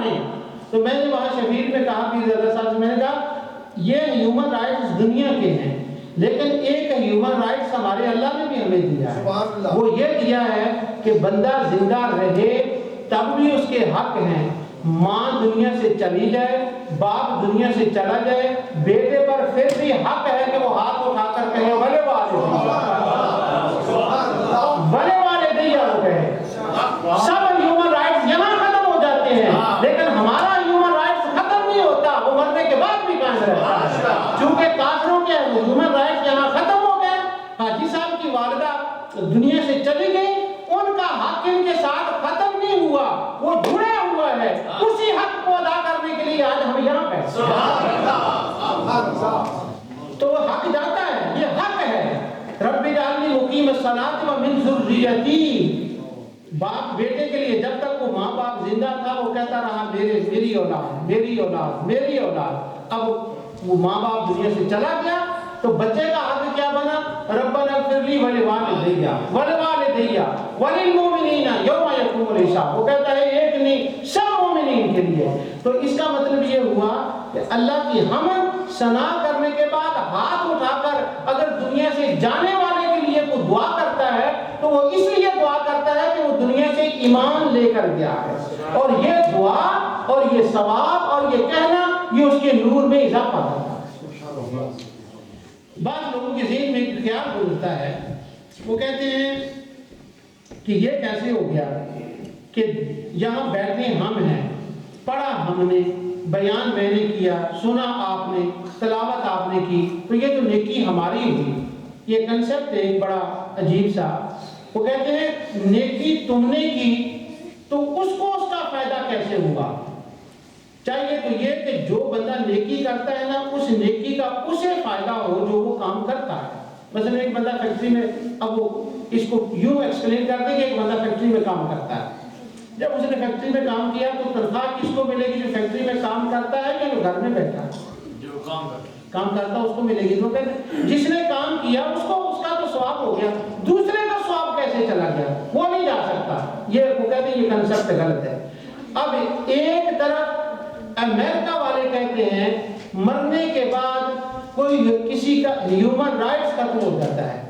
نہیں. تو میں نے وہاں شفیق میں کہا کہ رضا صاحب سے میں نے کہا یہ ہیومن رائٹس دنیا کے ہیں، لیکن ایک ہیومن رائٹس ہمارے اللہ نے بھی ہمیں دیا ہے، وہ یہ دیا ہے کہ بندہ زندہ رہے تب بھی اس کے حق ہیں. ماں دنیا سے چلی جائے، باپ دنیا سے چلا جائے، بیٹے پر پھر بھی حق ہے کہ وہ ہاتھ اٹھا کر کہے بھلے والدیہ وہ کہے. سب ہیومن رائٹس یہاں ختم ہو جاتے ہیں، لیکن ہمارا ہیومن رائٹس ختم نہیں ہوتا، وہ مرنے کے بعد بھی قائم رہتا ہے. چونکہ کافروں کے ہیومن رائٹس یہاں ختم ہو گئے، حاجی صاحب کی والدہ دنیا سے چلی گئی، ان کا حق ان کے ساتھ ختم نہیں ہوا، وہ جڑے ہوا ہے. اسی حق کو ادا کرنے کے لیے آج ہم یہاں پہ. تو وہ حق جاتا ہے، یہ حق ہے. رب اجعلنی مقیم الصلاۃ ومن ذریتی. باپ بیٹے کے لیے جب تک وہ ماں باپ زندہ تھا وہ کہتا رہا میری اولاد میری اولاد میری اولاد. اب وہ ماں باپ دنیا سے چلا گیا تو بچے کا حق کیا بنا؟ ربنا اغفر لی ولوالدیہ وللمؤمنین یوم یقوم الحساب. وہ کہتا ہے ایک نہیں سب مومنین کے لیے. تو اس کا مطلب یہ ہوا کہ اللہ کی حمد ثنا کرنے کے بعد ہاتھ اٹھا کر اگر دنیا سے جانے والے کے لیے وہ دعا کرتا ہے تو وہ اس لیے دعا کرتا ہے کہ وہ دنیا سے ایمان لے کر گیا ہے، اور یہ دعا اور یہ ثواب اور یہ کہنا یہ اس کے نور میں اضافہ کرتا ہے. بعض لوگوں کے ذہن میں ایک خیال گزرتا ہے، وہ کہتے ہیں کہ یہ کیسے ہو گیا کہ یہاں بیٹھے ہم ہیں، پڑھا ہم نے، بیان میں نے کیا، سنا آپ نے، تلاوت آپ نے کی، تو یہ تو نیکی ہماری ہوئی. یہ کنسپٹ ہے ایک بڑا عجیب سا. وہ کہتے ہیں نیکی تم نے کی تو اس کو اس کا فائدہ کیسے ہوا؟ چاہیے تو یہ کہ جو بندہ نیکی کرتا ہے نا اس نیکی کا اسے فائدہ ہو جو وہ کام کرتا ہے. مثلا ایک بندہ فیکٹری میں، اب وہ اس کو یوں ایکسپلین کر دیں کہ ایک بندہ فیکٹری میں کام کرتا ہے. جب اس نے فیکٹری میں کام کیا تو تنخواہ کس کو ملے گی؟ جو فیکٹری میں کام کرتا ہے یا جو گھر میں بیٹھا ہے؟ جو کام کرتا ہے اس کو ملے گی. تو کہتے ہیں جس نے کام کیا اس کو اس کا تو ثواب ہو گیا، دوسرے کا ثواب کیسے چلا گیا؟ وہ نہیں جا سکتا. یہ وہ کہتے ہیں یہ کنسپٹ غلط ہے. اب ایک طرف امریکہ والے کہتے ہیں مرنے کے بعد کوئی کسی کا ہیومن رائٹس ختم ہو جاتا ہے،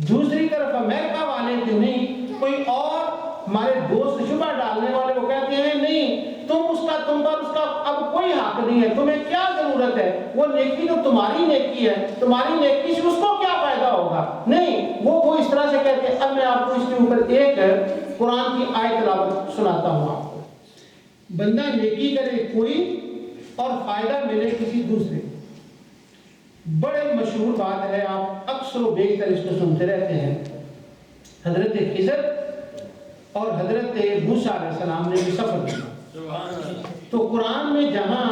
دوسری طرف امریکہ والے جو نہیں کوئی اور ہمارے دوست شبہ ڈالنے والے وہ کہتے ہیں نہیں تم پر اس کا اب کوئی حق نہیں ہے، تمہیں کیا ضرورت ہے، وہ نیکی تو تمہاری نیکی ہے، تمہاری نیکی سے اس کو کیا فائدہ ہوگا؟ نہیں، وہ اس طرح سے کہتے ہیں. اب میں آپ کو اس کے اوپر ایک قرآن کی آیت تلاوت سناتا ہوں آپ کو. بندہ نیکی کرے کوئی اور فائدہ ملے کسی دوسرے. بڑے مشہور بات ہے، آپ اکثر و بیشتر اس کو سنتے رہتے ہیں. حضرت خضر اور حضرت موسیٰ علیہ السلام نے بھی سفر کیا. تو قرآن میں جہاں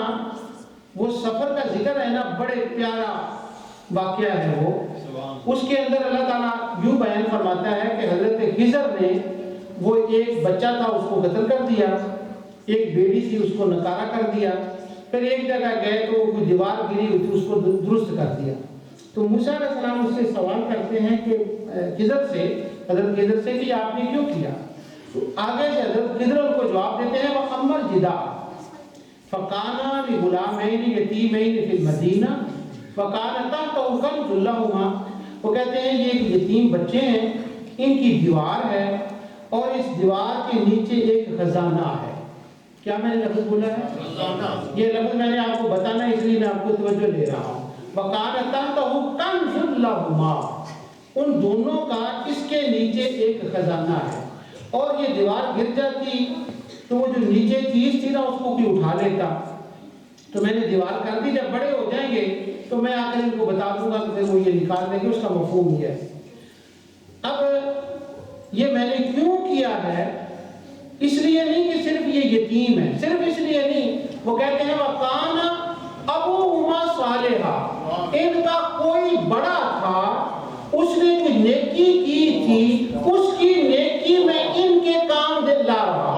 وہ سفر کا ذکر ہے نا بڑے پیارا واقعہ ہے وہ. اس کے اندر اللہ تعالیٰ یوں بیان فرماتا ہے کہ حضرت خضر نے وہ ایک بچہ تھا اس کو قتل کر دیا، ایک بیٹی تھی اس کو نکارہ کر دیا، پھر ایک جگہ گئے تو کوئی دیوار گری ہوئی تھی اس کو درست کر دیا. تو موسیٰ علیہ السلام اس سے سوال کرتے ہیں کہ حضرت خضر سے کہ آپ نے کیوں کیا؟ تو آگے سے حضرت خضر ان کو جواب دیتے ہیں وہ امر جدا فکانا لغلامین یتیمین فی المدینہ فکانا تحتہ کنز لہما. وہ کہتے ہیں یہ ایک یتیم بچے ہیں، ان کی دیوار ہے اور اس دیوار کے نیچے ایک خزانہ ہے. کیا میں نے لفظ بولا ہے؟ خزانہ. یہ لفظ میں نے آپ کو بتانا ہے اس لیے میں آپ کو توجہ دے رہا ہوں. وَكَانَ تَحْتَهُ كَنْزٌ لَهُمَا. ان دونوں کا اس کے نیچے ایک خزانہ ہے، اور یہ دیوار گر جاتی تو وہ جو نیچے چیز تھی نا اس کو کوئی اٹھا لیتا. تو میں نے دیوار کر دی، جب بڑے ہو جائیں گے تو میں آ کر ان کو بتا دوں گا کہ پھر وہ یہ نکال دیں گے. اس کا مفہوم یہ ہے. اب یہ میں نے کیوں کیا ہے؟ اس لیے نہیں کہ صرف یہ یتیم ہے، صرف اس لیے نہیں. وہ کہتے ہیں وَقَانَ أَبُوهُمَا صَالِحًا. ان کا کوئی بڑا تھا، اس نے کوئی نیکی کی تھی، اس کی نیکی میں ان کے کام دل لا رہا.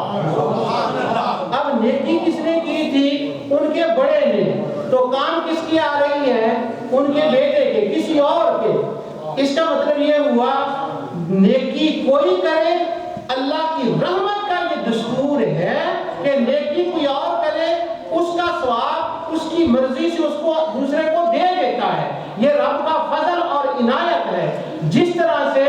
اب نیکی کس نے کی تھی؟ ان کے بڑے نے. تو کام کس کی آ رہی ہے؟ ان کے بیٹے کے، کسی اور کے. اس کا مطلب یہ ہوا نیکی کوئی کرے، اللہ کی رحمت کا یہ دستور ہے کہ نیکی کوئی اور کرے ثواب اس کی مرضی سے اس کو دوسرے کو دے دیتا ہے. یہ رب کا فضل اور عنایت ہے. جس طرح سے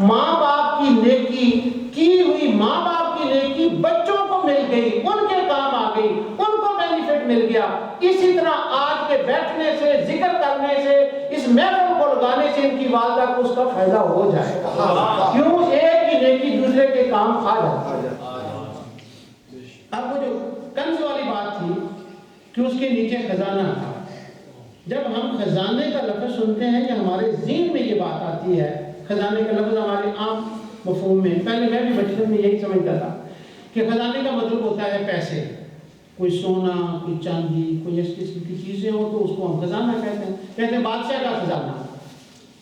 ماں باپ کی نیکی کی ہوئی ماں باپ کی نیکی بچوں کو مل گئی, ان کے کام آ گئی, ان کو بینیفٹ مل گیا, اسی طرح آج کے بیٹھنے سے, ذکر کرنے سے, اس محفل کو لگانے سے ان کی والدہ کو اس کا فائدہ ہو جائے گا. کیوں؟ ایک ہی نیکی دوسرے کے کام آ جاتا ہے. اب وہ جو کنز والی بات تھی کہ اس کے نیچے خزانہ تھا. جب ہم خزانے کا لفظ سنتے ہیں یا ہمارے ذہن میں یہ بات آتی ہے, خزانے کا لفظ ہمارے عام مفہوم میں, پہلے میں بھی بچپن میں یہی سمجھتا تھا کہ خزانے کا مطلب ہوتا ہے پیسے, کوئی سونا, کوئی چاندی, کوئی اس قسم کی چیزیں ہوں تو اس کو ہم خزانہ کہتے ہیں بادشاہ کا خزانہ,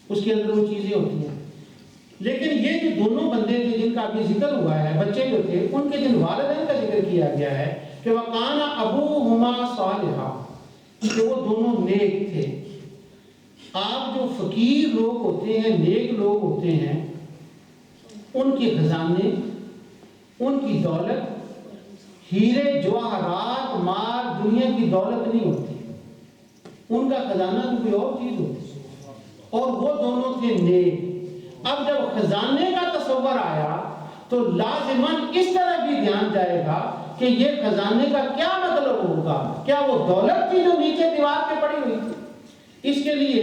اس کے اندر وہ چیزیں ہوتی ہیں. لیکن یہ جو دونوں بندے تھے جن کا ابھی ذکر ہوا ہے, بچے جو تھے, ان کے جن والدین کا ذکر کیا گیا ہے کہ وَقَانَ أَبُوهُمَا صَالِحًا, کہ وہ دونوں نیک تھے. آپ جو فقیر لوگ ہوتے ہیں, نیک لوگ ہوتے ہیں, ان کے خزانے, ان کی دولت ہیرے جواہرات مال دنیا کی دولت نہیں ہوتی, ان کا خزانہ تو کوئی اور چیز ہوتی ہے. اور وہ دونوں تھے نیک. اب جب خزانے کا تصور آیا تو لازماً اس طرح بھی دھیان جائے گا کہ یہ خزانے کا کیا مطلب ہوگا. کیا وہ دولت تھی جو نیچے دیوار پہ پڑی ہوئی تھی؟ اس کے لیے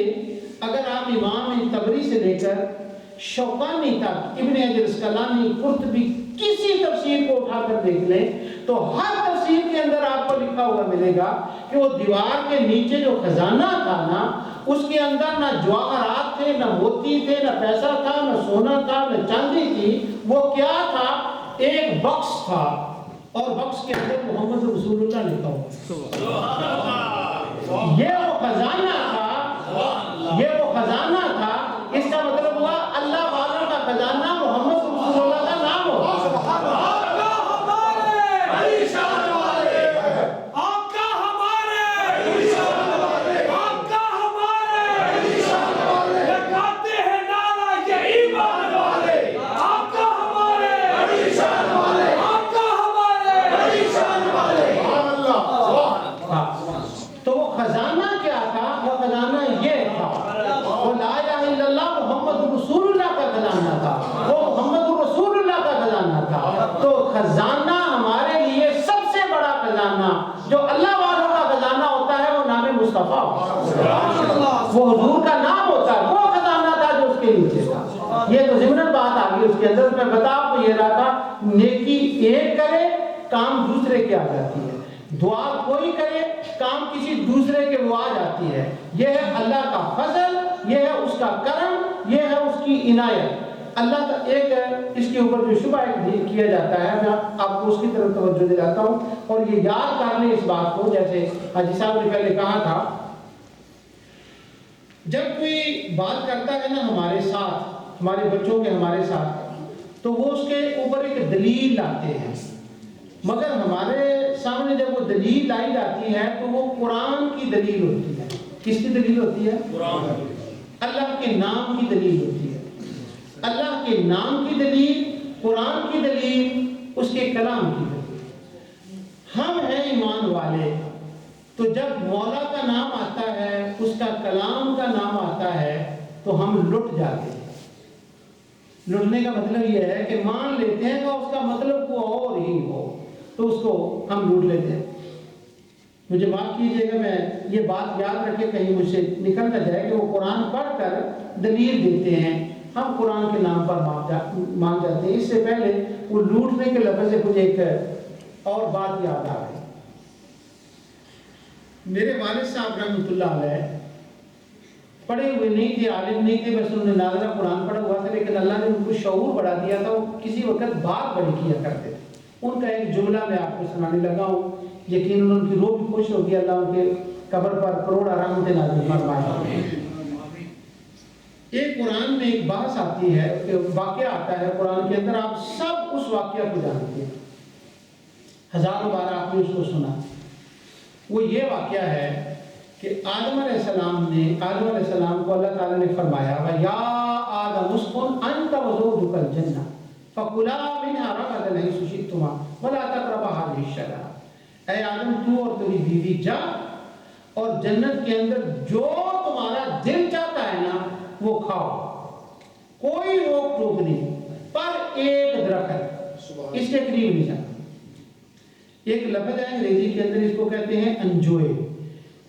اگر آپ امام طبری سے لے کر شوکانی تک, ابن حجر اسقلانی, قرطبی, کسی تفسیر کو اٹھا کر دیکھ لیں تو ہر تفسیر کے اندر آپ کو لکھا ہوا ملے گا کہ وہ دیوار کے نیچے جو خزانہ تھا نا, اس کے اندر نہ جواہرات تھے, نہ موتی تھے, نہ پیسہ تھا, نہ سونا تھا, نہ چاندی تھی. وہ کیا تھا؟ ایک بکس تھا, اور بکس کے اندر محمد رسول اللہ لکھا ہوا. یہ وہ خزانہ تھا, یہ وہ خزانہ تھا. اس کا مطلب ہوا اللہ والوں کا خزانہ محمد رسول اللہ کا نام ہو. خزانہ ہمارے لیے سب سے بڑا خزانہ جو اللہ والوں کا خزانہ ہوتا ہے وہ نام مصطفیٰ, وہ حضور کا نام ہوتا ہے. وہ خزانہ تھا جو اس کے نیچے تھا. یہ تو ضمن بات آ گئی اس کے اندر. میں بتا آپ کو یہ رہا تھا, نیکی ایک کرے کام دوسرے کے آ جاتی ہے, دعا کوئی کرے کام کسی دوسرے کے وہ آ جاتی ہے. یہ ہے اللہ کا فضل, یہ ہے اس کا کرم, یہ ہے اس کی عنایت. اللہ کا ایک اس کے اوپر جو شبہ کیا جاتا ہے, میں آپ کو اس کی طرف توجہ دلاتا ہوں اور یہ یاد کر لیں اس بات کو. جیسے حاجی صاحب نے پہلے کہا تھا, جب کوئی بات کرتا ہے نا ہمارے ساتھ, ہمارے بچوں کے ہمارے ساتھ, تو وہ اس کے اوپر ایک دلیل لاتے ہیں. مگر ہمارے سامنے جب وہ دلیل لائی جاتی ہے تو وہ قرآن کی دلیل ہوتی ہے. کس کی دلیل ہوتی ہے؟ قرآن. اللہ کے نام کی دلیل ہوتی ہے. اللہ کے نام کی دلیل, قرآن کی دلیل, اس کے کلام کی دلیل. ہم ہیں ایمان والے, تو جب مولا کا نام آتا ہے, اس کا کلام کا نام آتا ہے, تو ہم لٹ جاتے ہیں. لٹنے کا مطلب یہ ہے کہ مان لیتے ہیں کہ اس کا مطلب کوئی اور ہی ہو, تو اس کو ہم لوٹ لیتے ہیں. مجھے معاف کیجیے گا, میں یہ بات یاد رکھے کہیں مجھ سے نکل نہ جائے کہ وہ قرآن پڑھ کر دلیل دیتے ہیں, ہم قرآن کے نام پر مان جاتے ہیں. اس سے پہلے وہ لوٹنے کے لفظ سے مجھے ایک اور بات یاد آ گئی. میرے والد صاحب رحمۃ اللہ علیہ پڑھے ہوئے نہیں تھے, عالم نہیں تھے, بس انہوں نے ناظرہ قرآن پڑھا ہوا تھا, لیکن اللہ نے ان کو شعور بڑھا دیا تھا. وہ کسی وقت بات بڑی کیا کرتے تھے. ان کا ایک جملہ میں آپ کو سنانے لگا ہوں, یقیناً ان کی روح بھی خوش ہوگی. اللہ ان کے قبر پر کروڑ رحمت نازل فرمائے. ایک قرآن میں ایک بحث آتی ہے, واقعہ آتا ہے قرآن کے اندر, آپ سب اس واقعہ کو جانتے ہیں, ہزاروں بار آپ نے اس کو سنا. وہ یہ واقعہ ہے کہ آدم علیہ السلام کو اللہ تعالیٰ نے فرمایا, وَيَا آدَمُ اسْكُنْ أَنْتَ وَزَوْجُكَ الْجَنَّةَ فَكُلَا مِنْهَا رَغَدًا حَيْثُ شِئْتُمَا وَلَا تَقْرَبَا هَٰذِهِ الشَّجَرَةَ. اے آدم تو اور تیری بیوی جا اور جنت کے اندر جو تمہارا دل چاہتا ہے نا وہ کھاؤ، کوئی روک ٹوک نہیں، پر ایک درخت اس کے قریب نہیں جانا۔ ایک لفظ ہے انگریزی کے اندر، اس کو کہتے ہیں انجوئے۔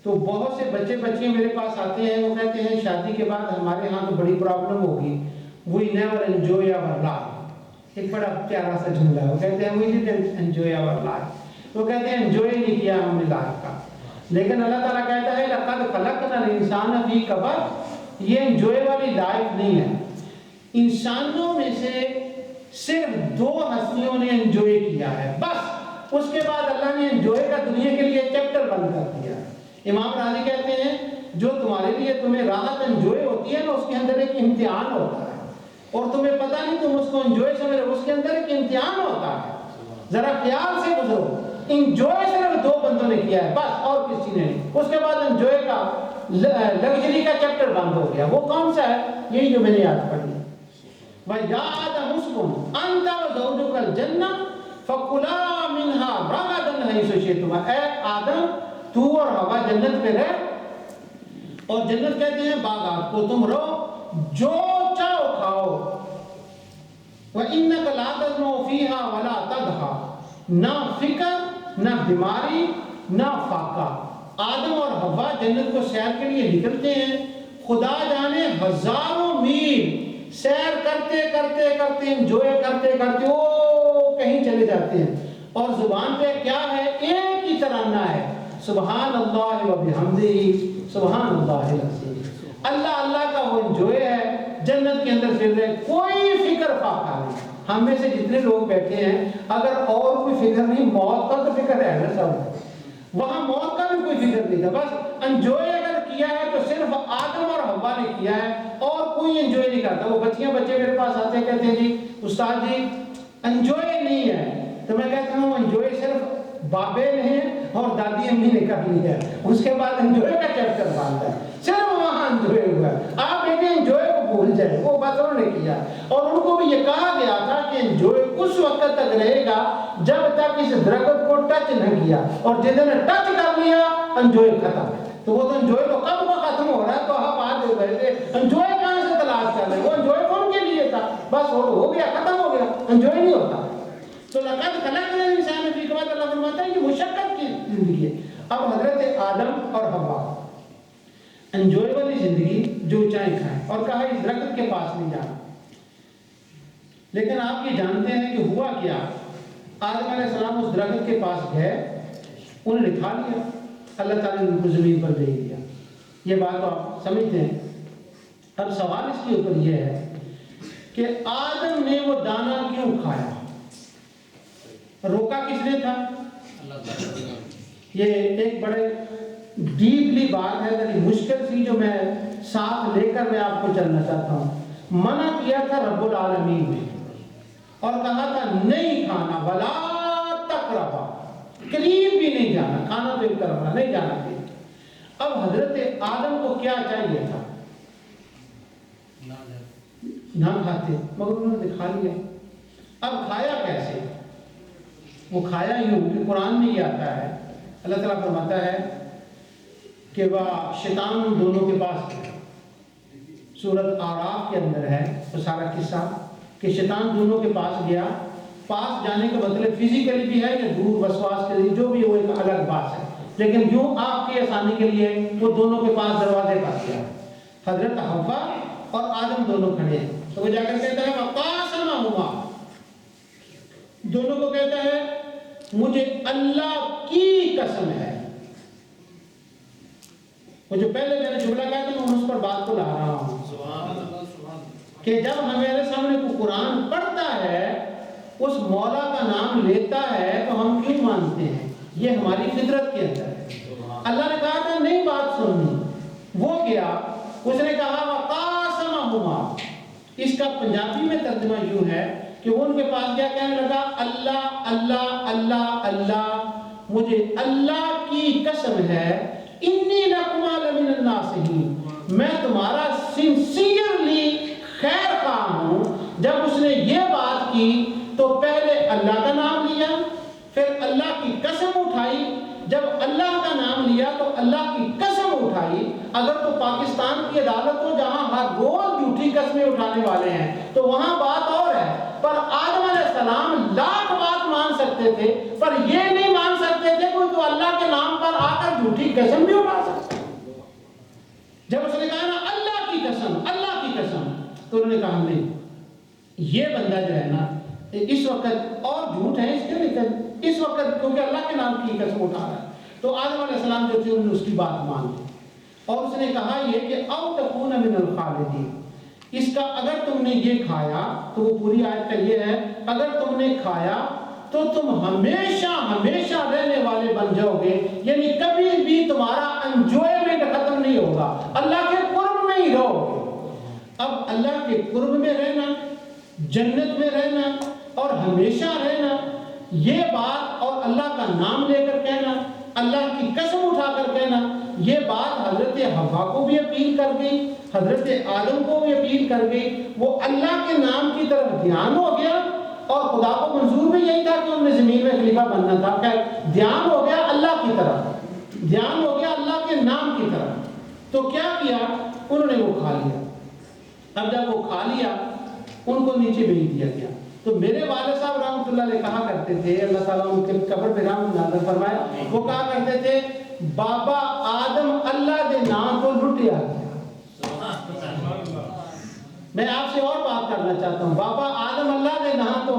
تو بہت سے بچے بچیاں میرے پاس آتے ہیں، وہ کہتے ہیں شادی کے بعد ہمارے ہاں تو بڑی پرابلم ہوگی، we never enjoy our life. ایک بڑا پیارا سا جملہ ہے، وہ کہتے ہیں we didn't enjoy our life, وہ کہتے ہیں انجوائے نہیں کیا ہم نے لائف کا۔ لیکن اللہ تعالیٰ کہتا ہے لقد خلقنا الانسان فی کبد، یہ انجوائے والی لائف نہیں ہے۔ انسانوں میں سے صرف 2 ہستیوں نے انجوائے کیا ہے بس، اس کے بعد اللہ نے انجوائے کا دنیا کے لیے چیپٹر بند کر دیا۔ امام راضی کہتے ہیں جو تمہارے لیے تمہیں راحت انجوائے ہوتی ہے نا، اس کے اندر ایک امتحان ہوتا ہے، اور تمہیں پتہ نہیں تم اس کو انجوائے سمجھ رہے ہو، اس کے اندر ایک امتحان ہوتا ہے۔ ذرا خیال سے گزرو، انجوائے صرف 2 بندوں نے کیا ہے بس، اور کسی نے نہیں۔ اس کے بعد انجوائے کا لگژری کا چیپٹر بند ہو گیا۔ وہ کون سا ہے؟ یہی جو میں نے یاد پڑھی۔ وَيَا آدَمُ اسْكُنْ أَنْتَ وَزَوْجُكَ الْجَنَّةَ فَكُلَا مِنْهَا رَغَدًا حَيْثُ شِئْتُمَا، اے آدم تو اور ہوا جنت پہ رہ، اور جنت کہتے ہیں باغات کو، تم رہو جو چاہو کھاؤ۔ وَإِنَّكَ لَا تَضْمَعُ فِيهَا وَلَا تَضْحَىٰ، نہ فکر نہ بیماری نہ فاقہ۔ آدم اور حوا جنت کو سیر کے لیے نکلتے ہیں، خدا جانے ہزاروں میل سیر کرتے کرتے کرتے انجوائے کرتے کرتے وہ کہیں چلے جاتے ہیں، اور زبان پہ کیا ہے؟ ایک ہی ترانہ ہے، سبحان اللہ و بحمدہ سبحان اللہ العظیم۔ اللہ اللہ کا وہ انجوائے ہے، جنت کے اندر پھر رہے، کوئی فکر فاقہ نہیں۔ ہم میں سے جتنے لوگ بیٹھے ہیں اگر اور کوئی فکر نہیں، موت کا تو فکر ہے نا سب، وہاں موت کا بھی کوئی فکر نہیں تھا، بس انجوائے اگر کیا ہے تو صرف آدم اور حوا نے کیا ہے، اور کوئی انجوائے نہیں کرتا۔ وہ بچے میرے پاس آتے ہیں کہتے ہیں جی استاد جی انجوائے نہیں ہے، تو میں کہتا ہوں انجوائے صرف بابے نے اور دادی امی نے کر لی ہے، اس کے بعد انجوائے کا چیپٹر باندھا ہے، صرف وہاں انجوائے ہوا ہے۔ آپ بیٹے انجوائے کو بھول جائیں، وہ بات انہوں نے کیا، اور ان کو بھی یہ کہا گیا تھا کہ انجوائے اس وقت تک رہے گا جب تک اس درخت کو ٹچ نہ کیا، اور جس نے ٹچ کر لیا انجوائے ختم۔ تو وہ تو انجوائے تو کب کا ختم ہو رہا ہے، تو آپ آج ہو گئے تھے انجوائے کہاں سے تلاش کر رہے، وہ انجوائے کون کے لیے تھا، بس وہ ہو گیا، ختم ہو گیا، انجوائے نہیں ہوتا۔ تو لقد خلقنا الانسان فی کبد، اللہ فرماتا ہے یہ مشقت کی زندگی ہے۔ اب حضرت آدم اور حوا انجوائے والی زندگی جو چاہیں کھائیں، اور کہا اس درخت کے پاس نہیں جانا، لیکن آپ یہ جانتے ہیں کہ ہوا کیا؟ آدم علیہ السلام اس درخت کے پاس گئے، انہوں نے کھا لیا، اللہ تعالیٰ نے ان کو زمین پر بھیج دیا۔ یہ بات تو آپ سمجھتے ہیں۔ اب سوال اس کے اوپر یہ ہے کہ آدم نے وہ دانہ کیوں کھایا؟ روکا کس نے تھا؟ یہ ایک بڑے ڈیپلی بات ہے، بڑی مشکل سی، جو میں ساتھ لے کر میں آپ کو چلنا چاہتا ہوں۔ منع کیا تھا رب العالمین نے، اور کہا تھا نہیں کھانا، ولا تقربا، قریب بھی نہیں جانا، کھانا تو ایک طرف نہیں جانا چاہیے۔ اب حضرت آدم کو کیا چاہیے تھا؟ نہ کھاتے، مگر انہوں نے کھا لیا۔ اب کھایا کیسے؟ وہ کھایا یوں کہ قرآن میں یہ آتا ہے، اللہ تعالیٰ فرماتا ہے کہ وہ شیطان دونوں کے پاس گیا، سورۃ اعراف کے اندر ہے وہ سارا قصہ، کہ شیطان دونوں کے پاس گیا۔ پاس جانے کا مطلب فزیکلی بھی ہے یا دور وسواس کے لیے، جو بھی وہ ایک الگ بات ہے، لیکن یوں آپ کی آسانی کے لیے وہ دونوں کے پاس دروازے پاس گیا۔ حضرت حوا اور آدم دونوں کھڑے ہیں، تو وہ جا کر کہتا ہے وَقَاسَمَهُمَا، دونوں کو کہتا ہے مجھے اللہ کی قسم ہے۔ وہ جو پہلے میں نے جملہ کہا تھا میں اس پر بات کو لا رہا ہوں کہ جب ہمارے سامنے کوئی قرآن پڑھتا ہے، اس مولا کا نام لیتا ہے، تو ہم کیوں مانتے ہیں؟ یہ ہماری فطرت کے اندر ہے۔ اللہ نے کہا تھا نہیں بات سننی، وہ گیا، اس نے کہا وَقَاسَمَهُمَا، اس کا پنجابی میں ترجمہ یوں ہے کہ وہ ان کے پاس گیا، کہنے لگا اللہ اللہ اللہ اللہ، مجھے اللہ کی قسم ہے، انی لکما لمن الناصحین، میں تمہارا سنسیئرلی خیر خواہ ہوں۔ جب اس نے یہ بات کی تو پہلے اللہ کا نام لیا، پھر اللہ کی قسم اٹھائی، اللہ کی قسم اٹھائی، اگر تو پاکستان کی عدالت ہو جہاں ہر روز جھوٹی قسمیں اٹھانے والے ہیں تو وہاں بات اور ہے، پر آدم علیہ السلام لاکھ بات مان سکتے تھے پر یہ نہیں مان سکتے تھے کہ تو اللہ کے نام پر آ کر جھوٹی قسم بھی اٹھا سکتے۔ جب اس نے کہا نا اللہ کی قسم، اللہ کی قسم، تو انہوں نے کہا نہیں، یہ بندہ جو ہے نا اس وقت اور جھوٹ ہے اس کے، لیکن اس وقت کیونکہ اللہ کے نام کی قسم اٹھا رہا ہے، تو آدم علیہ السلام جو تھے انہوں نے اس کی بات مان لی اور اس نے کہا یہ کہ او تکون من الخالدین، اس کا اگر تم نے یہ کھایا تو وہ پوری آیت کا یہ ہے اگر تم نے کھایا تو تم ہمیشہ ہمیشہ رہنے والے بن جاؤ گے، یعنی کبھی بھی تمہارا انجوائمنٹ ختم نہیں ہوگا، اللہ کے قرب میں ہی رہو گے۔ اب اللہ کے قرب میں رہنا، جنت میں رہنا اور ہمیشہ رہنا، یہ بات اور اللہ کا نام لے کر کہنا، اللہ کی قسم اٹھا کر کہنا، یہ بات حضرت حوا کو بھی اپیل کر گئی، حضرت آدم کو بھی اپیل کر گئی، وہ اللہ کے نام کی طرف دھیان ہو گیا اور خدا کو منظور بھی یہی تھا کہ انہیں زمین میں خلیفہ بننا تھا، کہ دھیان ہو گیا اللہ کی طرف، دھیان ہو گیا اللہ کے نام کی طرف، تو کیا کیا انہوں نے وہ کھا لیا۔ اب جب وہ کھا لیا ان کو نیچے بھیج دیا گیا۔ تو میرے والد صاحب رحمۃ اللہ علیہ کہا کرتے تھے، اللہ تعالیٰ ان کے قبر پہ رحمت نازل فرمائے، وہ کہا کرتے تھے بابا آدم اللہ دے نام تو لٹیا گیا۔ میں آپ سے اور بات کرنا چاہتا ہوں، بابا آدم اللہ دے نام تو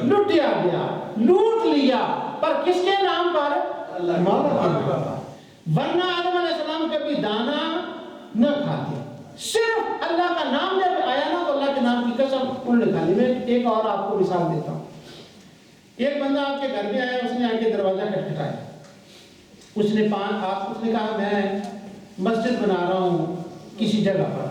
لٹیا گیا، لوٹ لیا، پر کس کے نام پر؟ مولا کے نام پر۔ ورنہ آدم علیہ السلام کبھی دانا نہ کھاتے، صرف اللہ کا نام جب آیا نا تو اللہ کے نام کی قسم انہوں نے کھا لی۔ میں ایک اور آپ کو مثال دیتا ہوں، ایک بندہ آپ کے گھر میں آیا، اس نے آ کے دروازہ کھٹکھٹایا، اس نے کہا میں مسجد بنا رہا ہوں کسی جگہ پر،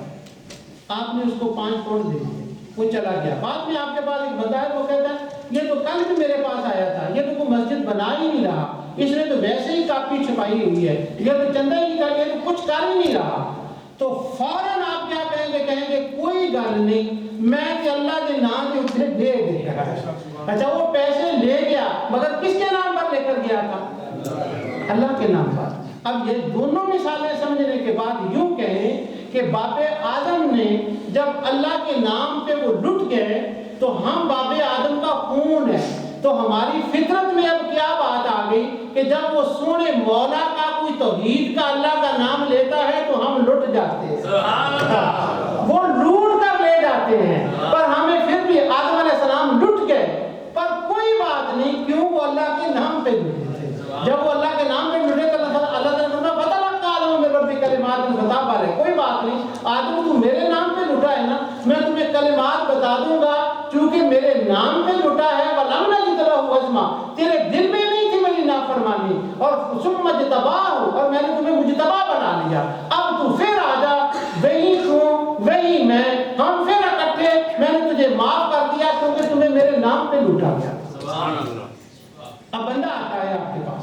آپ نے اس کو 5 پاؤنڈ دے دیے، وہ چلا گیا۔ بعد میں آپ کے پاس ایک بندہ ہے، وہ کہتا ہے یہ تو کل بھی میرے پاس آیا تھا، یہ تو کوئی مسجد بنا ہی نہیں رہا، اس نے تو ویسے ہی کاپی چھپائی ہوئی ہے، یہ تو چندہ ہی نہیں کر، یہ تو کچھ کر ہی نہیں رہا۔ تو فوراً آپ کیا کہیں گے کوئی گل نہیں، میں کہ اللہ کے نام کے اتنے دے دیا۔ اچھا وہ پیسے لے گیا مگر کس کے نام پر لے کر گیا تھا؟ اللہ کے نام پر۔ اب یہ دونوں مثالیں سمجھنے کے بعد یوں کہیں کہ باپ آدم نے جب اللہ کے نام پہ وہ لٹ گئے تو ہم باپ آدم کا خون ہے، تو ہماری فطرت میں اب کیا بات آ گئی کہ جب وہ سونے مولا کا کوئی توحید کا اللہ کا نام لیتا ہے تو ہم لٹ جاتے ہیں، وہ لوٹ کر لے جاتے ہیں، پر ہمیں پھر بھی آدم علیہ السلام لٹ گئے، پر کوئی بات نہیں، کیوں؟ وہ اللہ کے نام پہ لٹے تھے۔ جب وہ اللہ کے نام پہ لٹے تو اللہ تعالیٰ نے پتہ لگا آدم میں ربی کلمات میں بتا پا رہے، کوئی بات نہیں آدم تو میرے نام پہ لٹا ہے نا، میں تمہیں کلمات بتا دوں گا، چونکہ میرے نام پہ لٹا ہے، وَلَمْ نَجِدْ لَهُ عَزْمًا، تیرے دل میں نہیں تھی میری نافرمانی، اور ثُمَّ اجْتَبَاهُ، اور میں نے تمہیں مجتبی بنا لیا، اب تو پھر آ جا، وہی تو وہی میں، ہم پھر اکٹھے، میں نے تجھے معاف کر دیا کیونکہ تمہیں میرے نام پہ لٹا گیا۔ اب بندہ آتا ہے آپ کے پاس،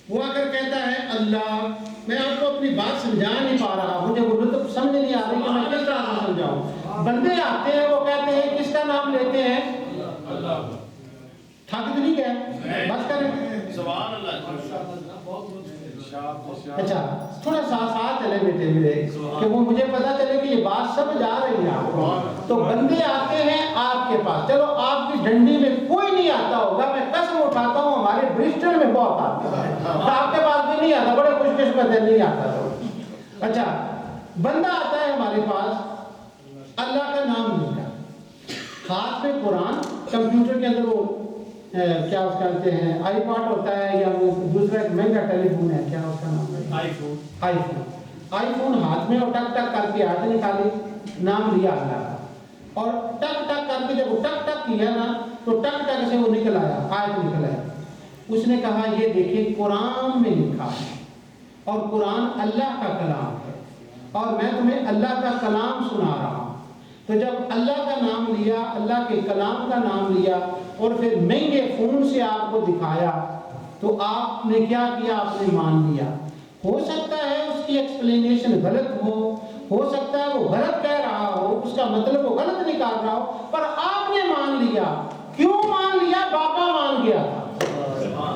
وہ آ کر کہتا ہے اللہ، میں آپ کو اپنی بات سمجھا نہیں پا رہا، مجھے وہ لطف سمجھ نہیں آ رہی کہ میں کس طرح سے سمجھاؤں۔ بندے آتے ہیں، وہ کہتے ہیں کس کا نام لیتے ہیں؟ تھک تو نہیں گئے؟ بس کریں۔ اچھا تھوڑا ساتھ چلے بیٹے میرے کہ وہ مجھے پتا چلے کہ یہ بات سمجھ آ رہی ہے آپ کو۔ تو بندے آتے ہیں آپ کے پاس، چلو آپ کی ڈنڈی میں کوئی نہیں آتا ہوگا، میں قسم اٹھاتا ہوں ہمارے برسٹل میں بہت آتے ہیں، آپ کے پاس بھی نہیں آتا، بڑے خوش قسمت ہے نہیں آتا تو۔ اچھا بندہ آتا ہے ہمارے پاس، اللہ کا نام لے کر، ہاتھ میں قرآن، کمپیوٹر کے اندر وہ کیا اس کا کہتے ہیں آئی پاڈ ہوتا ہے یا وہ دوسرا ایک مہنگا ٹیلی فون ہے، کیا اس کا نام ہے؟ آئی فون ہاتھ میں، اور ٹک ٹک کر کے ہاتھ نکالی، نام لیا اللہ کا، اور ٹک ٹک کر کے جب وہ ٹک ٹک کیا نا تو ٹک ٹک سے وہ نکل آیا، آیت نکل آیا۔ اس نے کہا یہ دیکھیں قرآن میں لکھا ہے، اور قرآن اللہ کا کلام ہے، اور میں تمہیں اللہ کا کلام سنا رہا ہوں۔ تو جب اللہ کا نام لیا، اللہ کے کلام کا نام لیا، اور پھر مہنگے فون سے آپ کو دکھایا، تو آپ نے کیا کیا؟ آپ نے مان لیا۔ ہو سکتا ہے اس کی ایکسپلینیشن غلط ہو سکتا ہے وہ غلط کہہ رہا ہو، اس کا مطلب وہ غلط نکال رہا ہو، پر آپ نے مان لیا۔ کیوں مان لیا؟ باپا مان گیا تھا،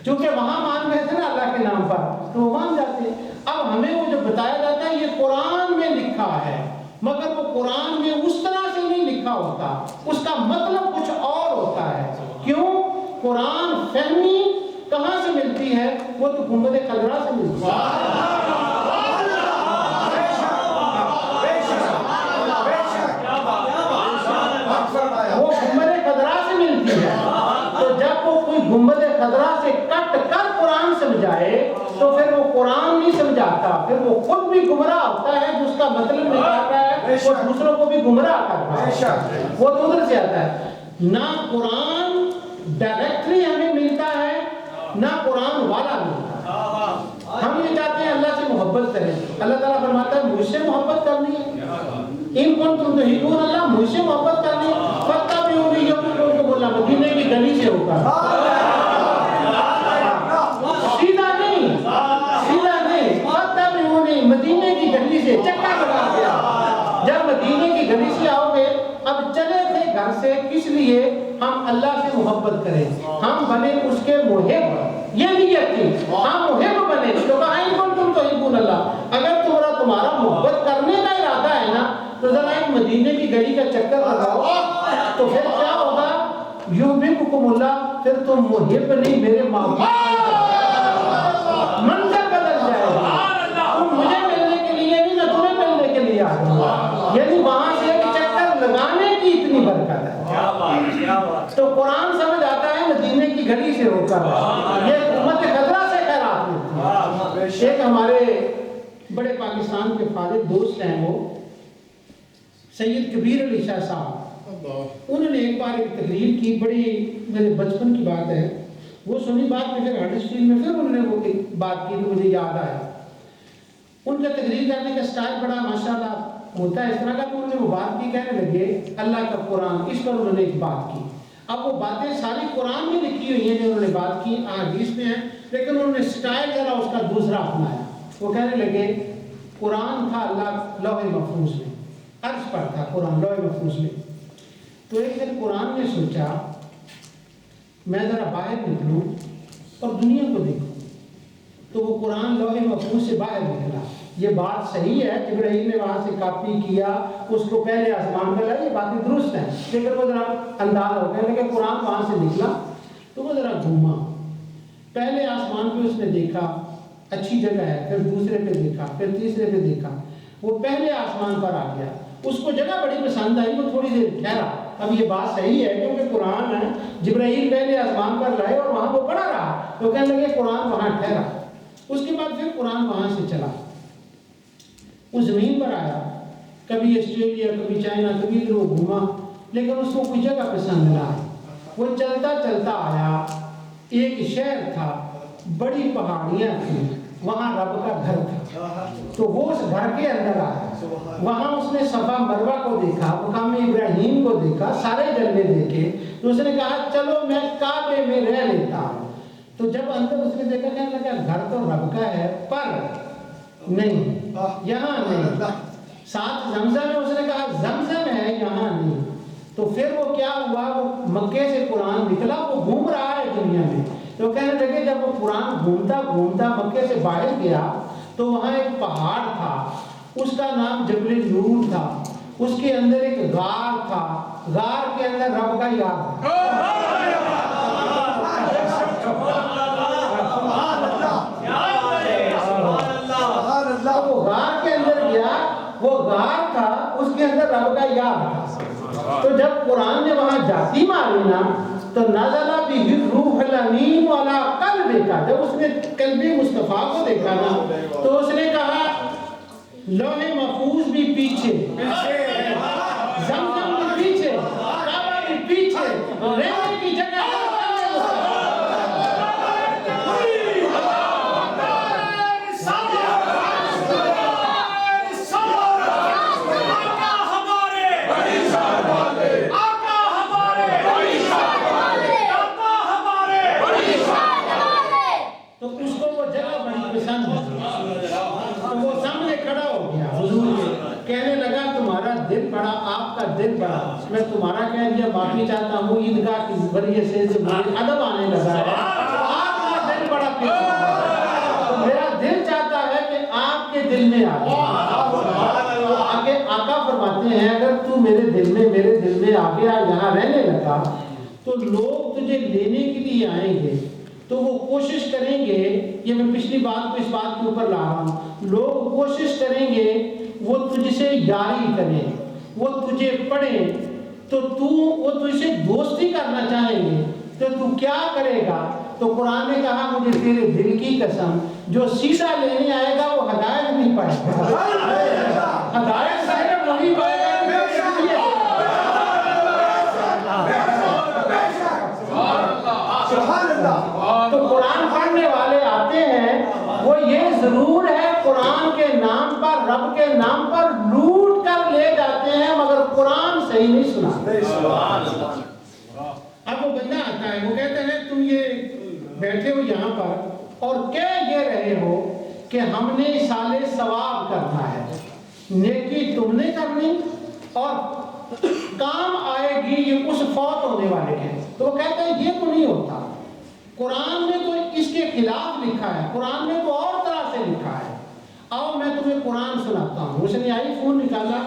چونکہ وہاں مان گئے تھے نا اللہ کے نام پر، تو وہ مان جاتے ہیں۔ اب ہمیں وہ جو بتایا جاتا ہے یہ قرآن میں لکھا ہے، مگر وہ قرآن میں اس طرح سے نہیں لکھا ہوتا، اس کا مطلب کچھ اور ہوتا ہے۔ کیوں؟ قرآن فہمی کہاں سے ملتی ہے؟ وہ تو گنبد خضرا سے ملتی ہے۔ وہ گنبد خضرا سے ملتی ہے۔ تو جب وہ کوئی گنبد خضرا سے کٹ کر قرآن سمجھائے تو پھر وہ قرآن نہیں سمجھاتا، پھر وہ خود بھی گمراہ ہوتا ہے، جس کا مطلب نکالتا ہے وہ دوسروں کو بھی گمراہ کرتا ہے۔ وہ تو ادھر سے آتا ہے۔ نہ قرآن ڈائریکٹلی ہمیں ملتا ہے، نہ قرآن والا ملتا ہے۔ ہم یہ چاہتے ہیں اللہ سے محبت کریں، اللہ تعالیٰ فرماتا ہے مجھ سے محبت کرنی ہے، ان کنتم تحبون اللہ، مجھ سے محبت کرنی ہے فاتبعونی یحببکم اللہ، مدینے کی گلی سے ہوتا ہے، سیدھا نہیں، فاتبعونی مدینے کی گلی سے چکا لگا گیا۔ جب مدینے کی گلی سے آؤ گے، اب چلے تھے گھر سے کس لیے؟ ہم اللہ سے محبت کریں، ہم بنے اس کے محب، یہ نیت تھی، ہم محب بنے۔ تو کہا ان کنتم تحبون اللہ، اگر تمہارا محبت کرنے کا ارادہ ہے نا تو ذرا ایک مدینے کی گلی کا چکر لگاؤ، تو پھر کیا ہوگا؟ یحببکم اللہ، پھر تم محب نہیں میرے محبوب، منظر بدل جائے گا، تم مجھے ملنے کے لیے نہیں، میں تمہیں ملنے کے لیے آ گا۔ یعنی وہاں سے ایک چکر لگانے کی اتنی برکت ہے۔ تو قرآن سمجھ آتا ہے مدینے کی گلی سے ہو کر، یہ امت خضرا سے خیرات ملتی ہے۔ ایک ہمارے بڑے پاکستان کے فاضل دوست ہیں، وہ سید کبیر علی شاہ صاحب، انہوں نے ایک بار ایک تقریر کی، بڑی میرے بچپن کی بات ہے، وہ سنی بات میں پھر ہڈرسفیلڈ میں پھر انہوں نے وہ ایک بات کی تو مجھے یاد آیا۔ ان کا تقریر کرنے کا سٹائل بڑا ماشاءاللہ ہوتا ہے اس طرح کا، تو انہوں نے وہ بات کی، کہنے لگے اللہ کا قرآن، اس پر انہوں نے ایک بات کی۔ اب وہ باتیں ساری قرآن میں لکھی ہوئی ہیں جو انہوں نے بات کی، حدیث میں ہیں، لیکن انہوں نے سٹائل ذرا اس کا دوسرا اپنایا۔ وہ کہنے لگے قرآن تھا اللہ لوح محفوظ میں، عرش پر تھا قرآن لوح محفوظ میں۔ تو ایک دن قرآن نے سوچا میں ذرا باہر نکلوں اور دنیا کو دیکھوں، تو وہ قرآن لوح محفوظ سے باہر نکلا۔ یہ بات صحیح ہے، جبرائیل نے وہاں سے کاپی کیا، اس کو پہلے آسمان پہ لایا، یہ باتیں درست ہیں، لیکن وہ ذرا انداز ہو گیا، لیکن قرآن وہاں سے نکلا تو وہ ذرا گھوما، پہلے آسمان پہ اس نے دیکھا اچھی جگہ ہے، پھر دوسرے پہ دیکھا، پھر تیسرے پہ دیکھا، وہ پہلے آسمان پر آ گیا، اس کو جگہ بڑی پسند آئی، وہ تھوڑی دیر ٹھہرا۔ اب یہ بات صحیح ہے کیونکہ قرآن ہے، جبرائیل پہلے آسمان پر لائے اور وہاں وہ پڑھا رہا، تو کہنے لگے قرآن وہاں ٹھہرا۔ اس کے بعد پھر قرآن وہاں سے چلا، وہ زمین پر آیا، کبھی آسٹریلیا، کبھی چائنا، کبھی ادھر وہ گھوما، لیکن اس کو کوئی جگہ پسند نہ آئی۔ وہ چلتا چلتا آیا، ایک شہر تھا، بڑی پہاڑیاں تھیں، وہاں رب کا گھر تھا، تو وہ اس گھر کے اندر آیا، وہاں اس نے صفا مروہ کو دیکھا، مقام ابراہیم کو دیکھا، سارے جلوے دیکھے، تو اس نے کہا چلو میں کعبے میں رہ لیتا ہوں۔ تو جب اندر اس نے دیکھا، کہنے لگا گھر تو رب کا ہے پر نہیں، یہاں نہیں، ساتھ زمزم ہے، اس نے کہا زمزم ہے یہاں نہیں۔ تو پھر وہ کیا ہوا، وہ مکے سے قرآن نکلا، وہ گھوم رہا ہے دنیا میں، تو کہنے لگے جب وہ قرآن گھومتا گھومتا مکے سے باہر گیا تو وہاں ایک پہاڑ تھا، اس کا نام جبل نور تھا، اس کے اندر ایک غار تھا، غار کے اندر رب کا یاد تھا۔ وہ غار کے اندر گیا، وہ غار تھا، اس کے اندر رب کا یاد تھا۔ تو جب قرآن نے وہاں جاتی ماری نا تو نزلہ بھی روح الامین والا قلب کا، جب اس نے قلب مصطفیٰ کو دیکھا نا تو اس نے کہا لوح محفوظ بھی پیچھے، زمزم بھی پیچھے، کعبہ بھی پیچھے، رہنے کی جگہ کہنے لگا تمہارا دل بڑا، آپ کا دل بڑا، میں تمہارا کہہ دیا معافی چاہتا ہوں، عیدگاہ کے ذریعے سے مجھے ادب آنے لگا ہے، آپ کا دل بڑا، تو میرا میں آ گیا۔ آگے آقا فرماتے ہیں اگر تو میرے دل میں آ گیا، یہاں رہنے لگا، تو لوگ تجھے لینے کے لیے آئیں گے، تو وہ کوشش کریں گے، یہ میں پچھلی بات کو اس بات کے اوپر لا رہا ہوں، لوگ کوشش کریں گے وہ تجھ سے یاری کریں، وہ تجھے پڑھیں، تو وہ تجھ سے دوستی کرنا چاہیں گے، تو تو کیا کرے گا؟ تو قرآن نے کہا مجھے تیرے دل کی قسم، جو سیدھا لینے آئے گا وہ ہدایت نہیں پائے گا، ہدایت صرف وہی پائے گا۔ تو قرآن پڑھنے والے آتے ہیں، وہ یہ ضرور ہے قرآن کے نام پر، رب کے نام پر لوٹ کر لے جاتے ہیں، مگر قرآن صحیح نہیں سنا۔ اب وہ بندہ آتا ہے، وہ کہتے ہیں تم یہ بیٹھے ہو یہاں پر اور کہہ یہ رہے ہو کہ ہم نے سال ثواب کرنا ہے، نیکی تم نے کرنی اور کام آئے گی یہ اس فوت ہونے والے کے۔ تو وہ کہتا ہے یہ تو نہیں ہوتا، قرآن نے تو اس کے خلاف لکھا ہے، قرآن نے تو اور طرح سے لکھا ہے، آؤ میں تمہیں قرآن سناتا ہوں۔ اس نے آئی فون نکالا،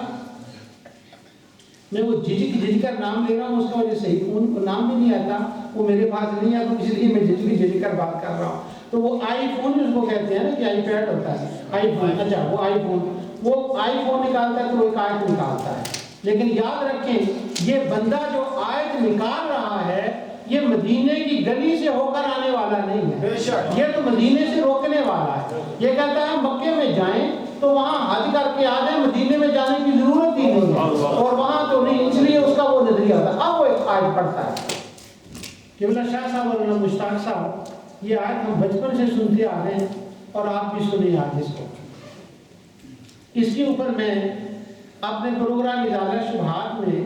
میں وہ جھجک کر نام لے رہا ہوں، اس کا مجھے صحیح فون نام بھی نہیں آتا، وہ میرے پاس نہیں ہے، تو اس لیے میں جھجک کر بات کر رہا ہوں۔ تو وہ آئی فون اس کو کہتے ہیں نا کہ آئی پیڈ ہوتا ہے، آئی فون، اچھا وہ آئی فون نکالتا ہے تو وہ ایک آیت نکالتا ہے۔ لیکن یاد رکھیں یہ بندہ جو آیت نکال رہا ہے یہ مدینے کی گلی سے ہو کر آنے والا نہیں ہے، یہ تو مدینے سے روکنے والا ہے۔ یہ کہتا ہے مکے میں جائیں تو وہاں حج کر کے آ جائیں، مدینے میں جانے کی ضرورت ہی نہیں ہے، اور وہاں تو نہیں، اس لیے اس کا وہ نظریہ ہوتا ہے۔ اب وہ ایک آیت پڑھتا ہے کہ مولانا شاہ صاحب اور مولانا مشتاق صاحب یہ آیت ہم بچپن سے سنتے آ رہے ہیں اور آپ بھی سنیں آج اس کو۔ اس کے اوپر میں اپنے پروگرام ازالہ شبہات میں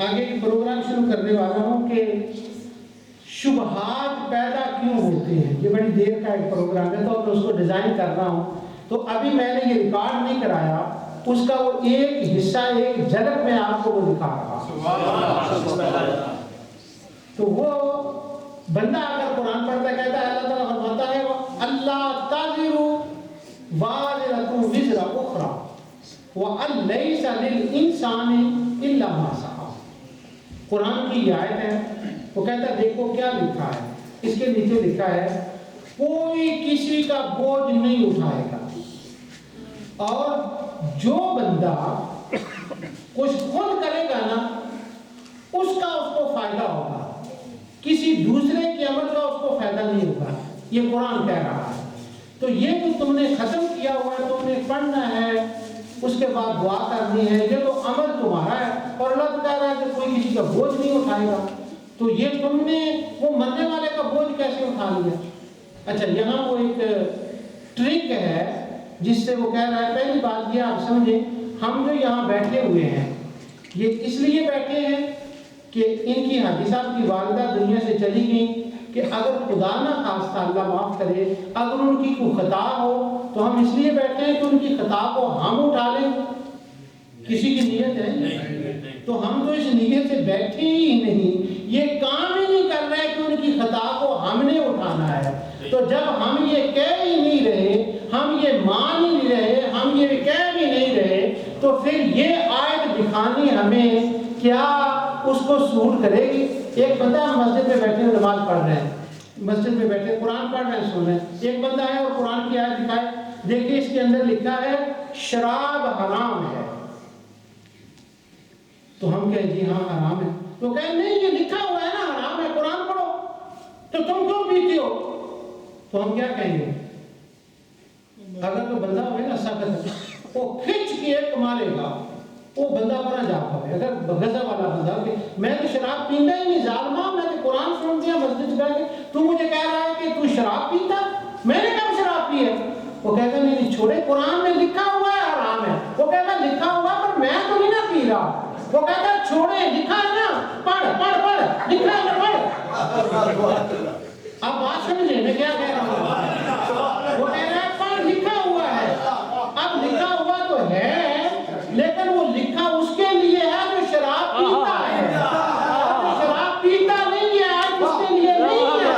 آگے کی پروگرام شروع کرنے والا ہوں کہ شبہات پیدا کیوں ہوتے ہیں۔ یہ بڑی دیر کا ایک پروگرام ہے تو میں اس کو ڈیزائن کر رہا ہوں، تو ابھی میں نے یہ ریکارڈ نہیں کرایا، اس کا وہ ایک حصہ ایک جھلک میں آپ کو وہ دکھا رہا ہوں۔ تو وہ بندہ اگر قرآن پڑھتا کہتا ہے، اللہ تعالیٰ فرماتا ہے اللہ تزر وازرۃ وزر اخری وان لیس للانسان الا ما سعی۔ قرآن کی یہ آیت ہے، وہ کہتا ہے دیکھو کیا لکھا ہے، اس کے نیچے لکھا ہے کوئی کسی کا بوجھ نہیں اٹھائے گا، اور جو بندہ کچھ خود کرے گا نا اس کا اس کو فائدہ ہوگا، کسی دوسرے کے عمل کا اس کو فائدہ نہیں ہوگا، یہ قرآن کہہ رہا ہے۔ تو یہ جو تم نے ختم کیا ہوا ہے، تم نے پڑھنا ہے، اس کے بعد دعا کرنی ہے، یہ تو عمل تمہارا ہے، اور اللہ تو کہہ رہا ہے کہ کوئی کسی کا بوجھ نہیں اٹھائے گا، تو یہ تم نے وہ مرنے والے کا بوجھ کیسے اٹھا لیا؟ اچھا یہاں وہ ایک ٹرک ہے جس سے وہ کہہ رہا ہے، پہلی بات یہ آپ سمجھیں، ہم جو یہاں بیٹھے ہوئے ہیں یہ اس لیے بیٹھے ہیں کہ ان کی حاجی صاحب کی والدہ دنیا سے چلی گئی، کہ اگر خدا نہ خواستہ اللہ معاف کرے اگر ان کی کوئی خطا ہو تو ہم اس لیے بیٹھے ہیں کہ ان کی خطا کو ہم اٹھا لیں، کسی کی نیت ہے تو ہم تو اس نیت سے بیٹھے ہی نہیں، یہ کام ہی نہیں کر رہے کہ ان کی خطا کو ہم نے اٹھانا ہے۔ تو جب ہم یہ کہہ ہی نہیں رہے، ہم یہ مان ہی نہیں رہے، ہم یہ کہہ بھی نہیں رہے، تو پھر یہ آیت دکھانی ہمیں کیا اس کو سوٹ کرے گی؟ ایک بندہ مسجد میں بیٹھے نماز پڑھ رہے ہیں، مسجد میں بیٹھے قرآن پڑھ رہے ہیں، سن رہے ہیں، ایک بندہ ہے اور قرآن کی آیت دکھائے، دیکھیے اس کے اندر لکھا ہے شراب حرام ہے، تو ہم کہیں جی ہاں حرام ہے، تو کہیں نہیں یہ لکھا ہوا ہے نا حرام ہے، قرآن پڑھو، تو تم کیوں پیتے ہو؟ تو ہم کیا کہیں گے؟ اگر کوئی بندہ ہوئے نا سخت، وہ کھچ کے ایک مارے گا، وہ بندہ بڑا جا پاوے، اگر غضب والا بندہ کہ میں تو شراب پیندا ہی نہیں، ظالمہ میں تو قرآن سن دیا مسجد میں کے، تو مجھے کہہ رہا ہے کہ تو شراب پیتا، میں نے کب شراب پی ہے؟ وہ کہتا نہیں چھوڑے، قرآن میں لکھا ہوا ہے حرام ہے، وہ کہتا لکھا ہوا پر میں تو نہیں نہ پی رہا، وہ کہتا چھوڑے لکھا ہے نا، پڑھ لکھا ہے پڑھ۔ اب بات سمجھے میں کیا کہہ رہا ہوں؟ وہ کہہ رہا ہے پڑھ لکھا ہوا ہے، اب لکھا ہوا تو ہے لیکن وہ لکھا اس کے لیے ہے جو شراب پیتا ہے، جو شراب پیتا نہیں ہے آیت اس کے لیے نہیں ہے،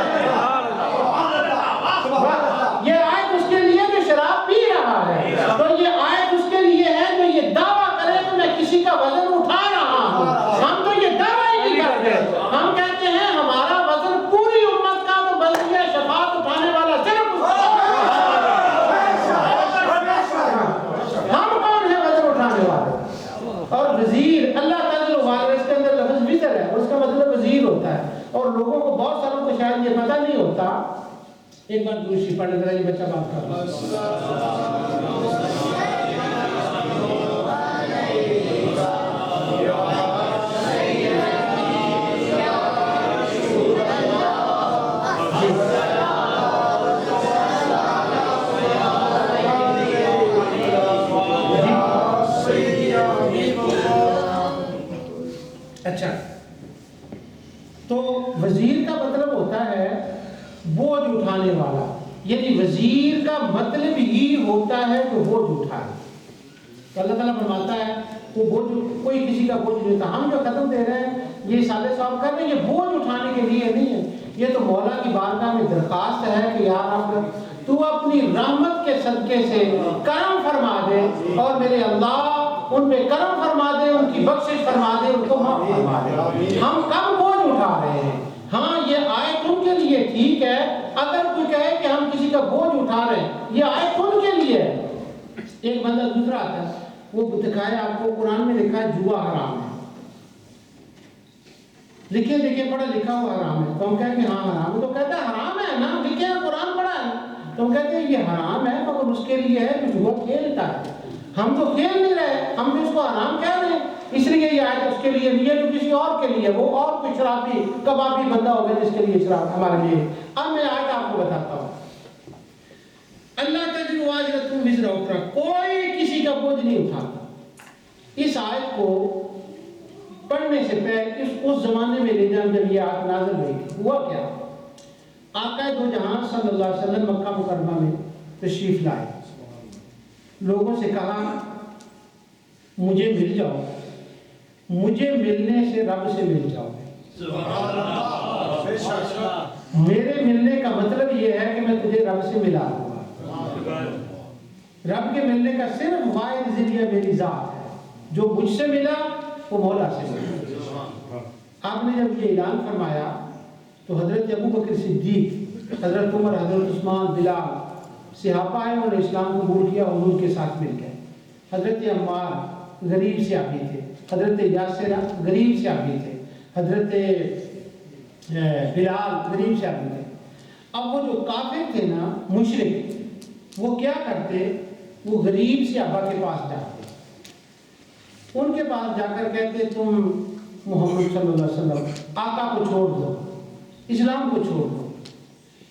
یہ آیت اس کے لیے جو شراب پی رہا ہے، تو یہ ایک بار دوسری پڑھ ذرا یہ بچہ بات کر رہا اچھا تو وزیر کا مطلب ہوتا ہے بوجھ اٹھانے والا، یعنی وزیر کا مطلب ہی ہوتا ہے کہ بوجھ اٹھائے. تو اللہ تعالیٰ فرماتا ہے وہ بوجھ، کوئی کسی کا بوجھ نہیں ہوتا. ہم جو قدم دے رہے ہیں یہ صالح صاحب کر رہے ہیں، یہ بوجھ اٹھانے کے لیے نہیں ہے، یہ تو مولا کی بارگاہ میں درخواست ہے کہ یا رب تو اپنی رحمت کے صدقے سے کرم فرما دے، اور میرے اللہ ان پہ کرم فرما دے، ان کی بخشش فرما دے، ان کو معاف فرما دے. ہم کم بوجھ اٹھا رہے ہیں. ہاں یہ آیت ان کے لیے ٹھیک ہے، اگر کوئی کہے کہ ہم کسی کا بوجھ اٹھا رہے ہیں، یہ آیت ان کے لیے ہے. ایک بندہ دوسرا آتا ہے، وہ دکھائے آپ کو قرآن میں لکھا ہے جوا حرام ہے، لکھے دیکھے پڑھا لکھا ہوا حرام ہے. تو ہم کہیں کہ ہاں حرام ہے، تو کہتا ہے حرام ہے نا، لکھے ہے قرآن پڑھا ہے. تو ہم کہتے ہیں یہ حرام ہے مگر اس کے لیے ہے کہ جوا کھیلتا ہے. ہم تو کھیل نہیں رہے، ہم تو اس کو حرام کہہ رہے ہیں، اس لیے یہ آیت اس کے لیے نہیں ہے، تو کسی اور کے لیے، وہ اور کوئی شرابی کبابی بندہ ہوگا جس کے لیے شراب ہمارے لیے. اب میں آیت آپ کو بتاتا ہوں. اللہ تجر واجرۃ وزر اخری، کوئی کسی کا بوجھ نہیں اٹھاتا. اس آیت کو پڑھنے سے پہلے اس زمانے میں لے جان جب یہ آیت نازل ہوئی، ہوا کیا؟ آقا دو جہاں صلی اللہ علیہ وسلم مکہ مکرمہ میں تشریف لائے. لوگوں سے کہا مجھے مل جاؤ، مجھے ملنے سے رب سے مل جاؤ. میرے ملنے کا مطلب یہ ہے کہ میں تجھے رب سے ملا دوں گا. رب کے ملنے کا صرف واحد ذریعہ میری ذات ہے، جو مجھ سے ملا وہ مولا سے ملا. آپ نے جب یہ اعلان فرمایا تو حضرت ابو بکر صدیق، حضرت عمر، حضرت عثمان، بلال صحابہ آئے، انہوں نے اسلام قبول کیا، حضور کے ساتھ مل گئے. حضرت عمار غریب سے آبی تھے، حضرت یاسر غریب سے آبی تھے، حضرت بلال غریب سے آبی تھے. اب وہ جو کافر تھے نا، مشرک، وہ کیا کرتے؟ وہ غریب سے ابا کے پاس جاتے، ان کے پاس جا کر کہتے تم محمد صلی اللہ علیہ وسلم آقا کو چھوڑ دو، اسلام کو چھوڑ دو.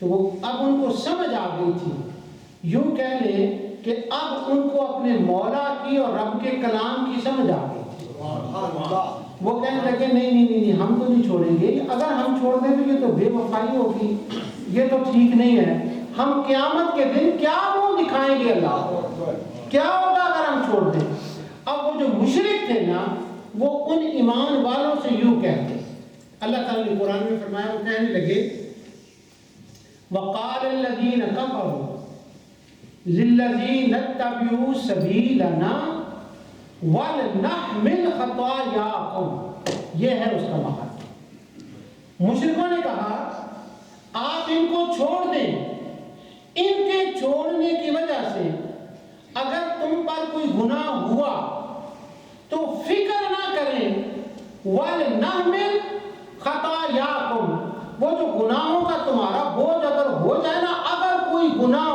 تو وہ اب ان کو سمجھ آ گئی تھی، یوں کہہ لیں کہ اب ان کو اپنے مولا کی اور رب کے کلام کی سمجھ آ گئی تھی. وہ کہنے لگے نہیں ہم تو نہیں چھوڑیں گے، اگر ہم چھوڑ دیں تو یہ تو بے وفائی ہوگی، یہ تو ٹھیک نہیں ہے. ہم قیامت کے دن کیا منہ دکھائیں گے اللہ، کیا ہوگا اگر ہم چھوڑ دیں. اب وہ جو مشرک تھے نا، وہ ان ایمان والوں سے یوں کہتے. اللہ تعالیٰ نے قرآن میں فرمایا، وہ کہنے لگے وقال الذین کفروا للذین اتبعوا سبیلنا وَلْنَحْمِلْ خَطَايَاكُمْ. یہ ہے اس کا مقصد. مشرکوں نے کہا آپ ان کو چھوڑ دیں، ان کے چھوڑنے کی وجہ سے اگر تم پر کوئی گناہ ہوا تو فکر نہ کریں، وَلْنَحْمِلْ خَطَايَاكُمْ. وہ جو گناہوں کا تمہارا بوجھ اگر ہو جائے نا، اگر کوئی گناہ